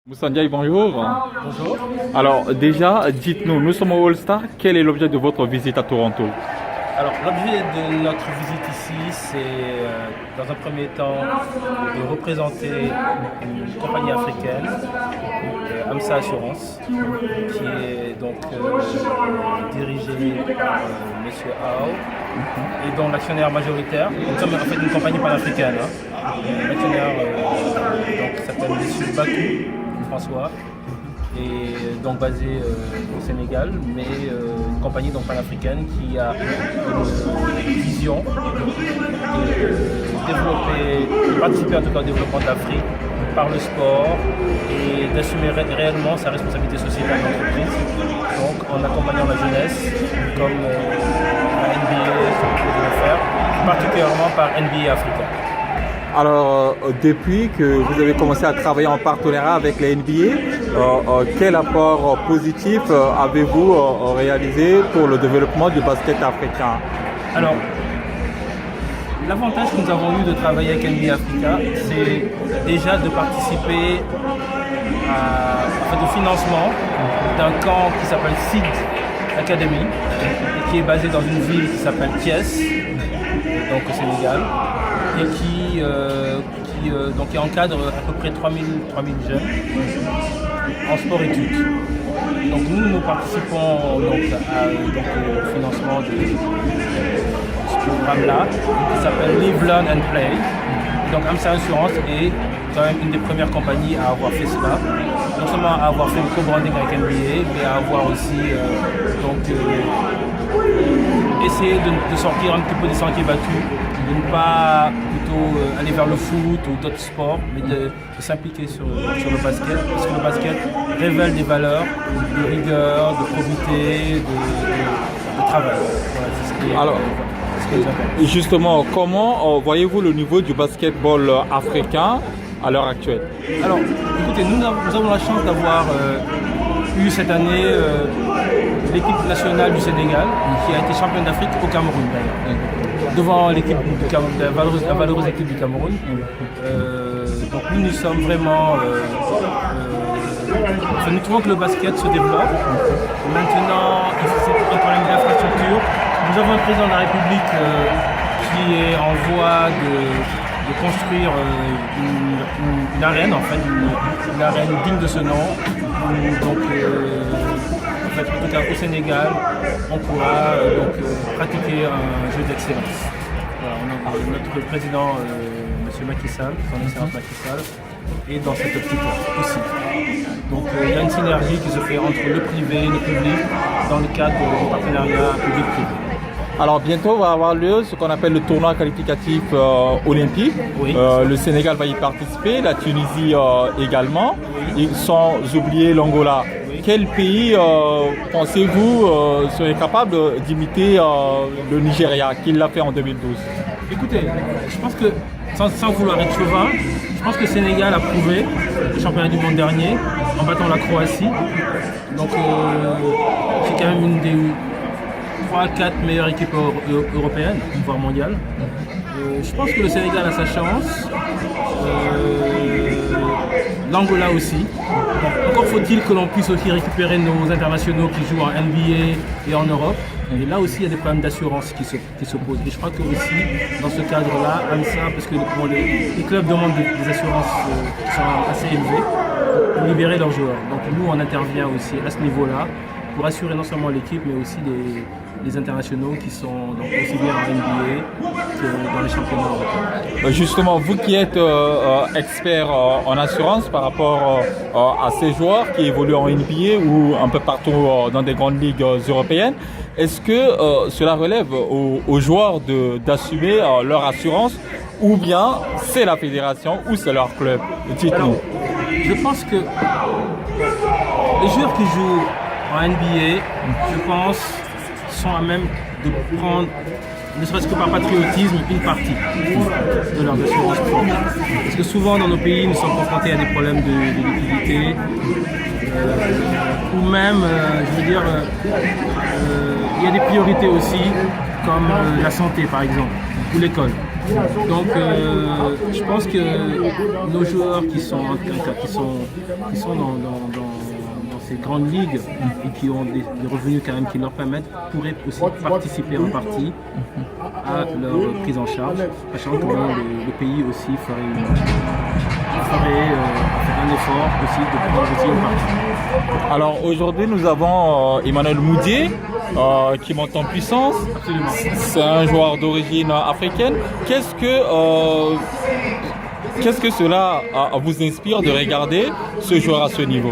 Moussa Ndiaye, bonjour. Bonjour. Alors déjà, dites-nous, nous sommes au All-Star, quel est l'objet de votre visite à Toronto? Alors, l'objet de notre visite ici, c'est dans un premier temps de représenter une compagnie africaine, AMSA Assurance, qui est donc dirigée par M. Ao et dont l'actionnaire majoritaire, nous sommes en fait une compagnie panafricaine. L'actionnaire donc, s'appelle M. Bakou François, et donc basé au Sénégal, mais une compagnie donc panafricaine qui a une vision de participer en tout cas au développement de l'Afrique par le sport et d'assumer réellement sa responsabilité sociétale d'entreprise. Donc en accompagnant la jeunesse comme la NBA se propose de le faire, particulièrement par NBA Africa. Alors, depuis que vous avez commencé à travailler en partenariat avec la NBA, quel apport positif avez-vous réalisé pour le développement du basket africain? Alors, l'avantage que nous avons eu de travailler avec NBA Africa, c'est déjà de participer au financement d'un camp qui s'appelle SID Academy et qui est basé dans une ville qui s'appelle Thiès, donc au Sénégal, et qui encadre à peu près 3000 jeunes en sport-études. Donc nous participons donc, au financement de ce programme-là, qui s'appelle Live, Learn and Play. Et donc AMSA Assurance est quand même une des premières compagnies à avoir fait cela. Non seulement à avoir fait le co-branding avec NBA, mais à avoir aussi essayer de sortir un petit peu des sentiers battus, de ne pas plutôt aller vers le foot ou d'autres sports, mais de s'impliquer sur le basket, parce que le basket révèle des valeurs de rigueur, de probité, de travail. Voilà, Justement, comment voyez-vous le niveau du basketball africain à l'heure actuelle? Alors, écoutez, nous avons la chance d'avoir eu cette année l'équipe nationale du Sénégal qui a été championne d'Afrique au Cameroun d'ailleurs, devant l'équipe du Cameroun, la valeureuse équipe du Cameroun. Donc nous sommes vraiment... nous trouvons que le basket se développe. Maintenant, c'est un problème d'infrastructure. Nous avons un président de la République qui est en voie de construire une arène, en fait, une arène digne de ce nom. Donc, en tout cas au Sénégal, on pourra pratiquer un jeu d'excellence. Voilà, notre président, M. Macky Sall, son excellence Macky Sall, est dans cette optique-là aussi. Donc il y a une synergie qui se fait entre le privé et le public dans le cadre du partenariat public-privé. Alors bientôt va avoir lieu ce qu'on appelle le tournoi qualificatif olympique. Oui. Le Sénégal va y participer, la Tunisie également, et sans oublier l'Angola. Oui. Quel pays pensez-vous serait capable d'imiter le Nigeria, qui l'a fait en 2012? Écoutez, je pense que, sans vouloir être chauvin, je pense que le Sénégal a prouvé le championnat du monde dernier en battant la Croatie. Donc c'est quand même une des 3-4 meilleures équipes européennes, voire mondiales. Je pense que le Sénégal a sa chance. L'Angola aussi. Donc, encore faut-il que l'on puisse aussi récupérer nos internationaux qui jouent en NBA et en Europe. Et là aussi, il y a des problèmes d'assurance qui se posent. Et je crois que aussi, dans ce cadre-là, AMSA, parce que les clubs demandent des assurances qui sont assez élevées pour libérer leurs joueurs. Donc nous, on intervient aussi à ce niveau-là pour assurer non seulement l'équipe, mais aussi les internationaux qui sont donc aussi bien en NBA que dans les championnats européens. Justement, vous qui êtes expert en assurance par rapport à ces joueurs qui évoluent en NBA ou un peu partout dans des grandes ligues européennes, est-ce que cela relève aux joueurs d'assumer leur assurance, ou bien c'est la fédération ou c'est leur club? Dites-nous. Je pense que les joueurs qui jouent en NBA, je pense, sont à même de prendre, ne serait-ce que par patriotisme, une partie de leur assurance propre. Parce que souvent dans nos pays, nous sommes confrontés à des problèmes de liquidité, ou même, il y a des priorités aussi, comme la santé par exemple, ou l'école. Donc je pense que nos joueurs qui sont dans ces grandes ligues et qui ont des revenus quand même qui leur permettent pourraient aussi participer en partie à leur prise en charge, sachant que le pays aussi ferait un effort aussi de prendre aussi une partie. Alors aujourd'hui, nous avons Emmanuel Moudié qui monte en puissance. Absolument. C'est un joueur d'origine africaine. Qu'est-ce que cela vous inspire de regarder ce joueur à ce niveau?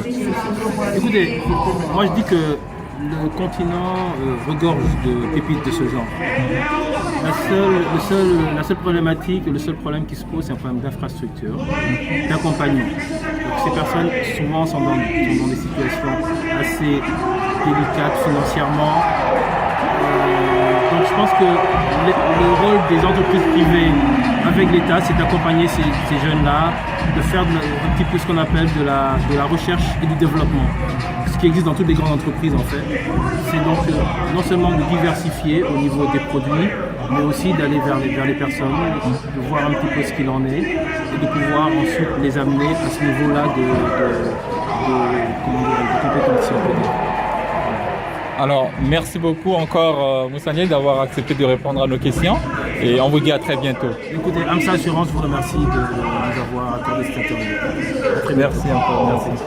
Écoutez, moi je dis que le continent regorge de pépites de ce genre. La seule problématique, le seul problème qui se pose, c'est un problème d'infrastructure, d'accompagnement. Donc ces personnes souvent sont dans des situations assez délicates financièrement. Donc je pense que le rôle des entreprises privées avec l'État, c'est d'accompagner ces jeunes-là, de faire un petit peu ce qu'on appelle de la recherche et du développement. Ce qui existe dans toutes les grandes entreprises en fait. C'est donc non seulement de diversifier au niveau des produits, mais aussi d'aller vers les personnes, de voir un petit peu ce qu'il en est et de pouvoir ensuite les amener à ce niveau-là de compétences, si on peut dire. Alors, merci beaucoup encore Moussa Ndiaye d'avoir accepté de répondre à nos questions et on vous dit à très bientôt. Écoutez, AMSA Assurance vous remercie de nous avoir accordé cette interview. Merci encore. Merci.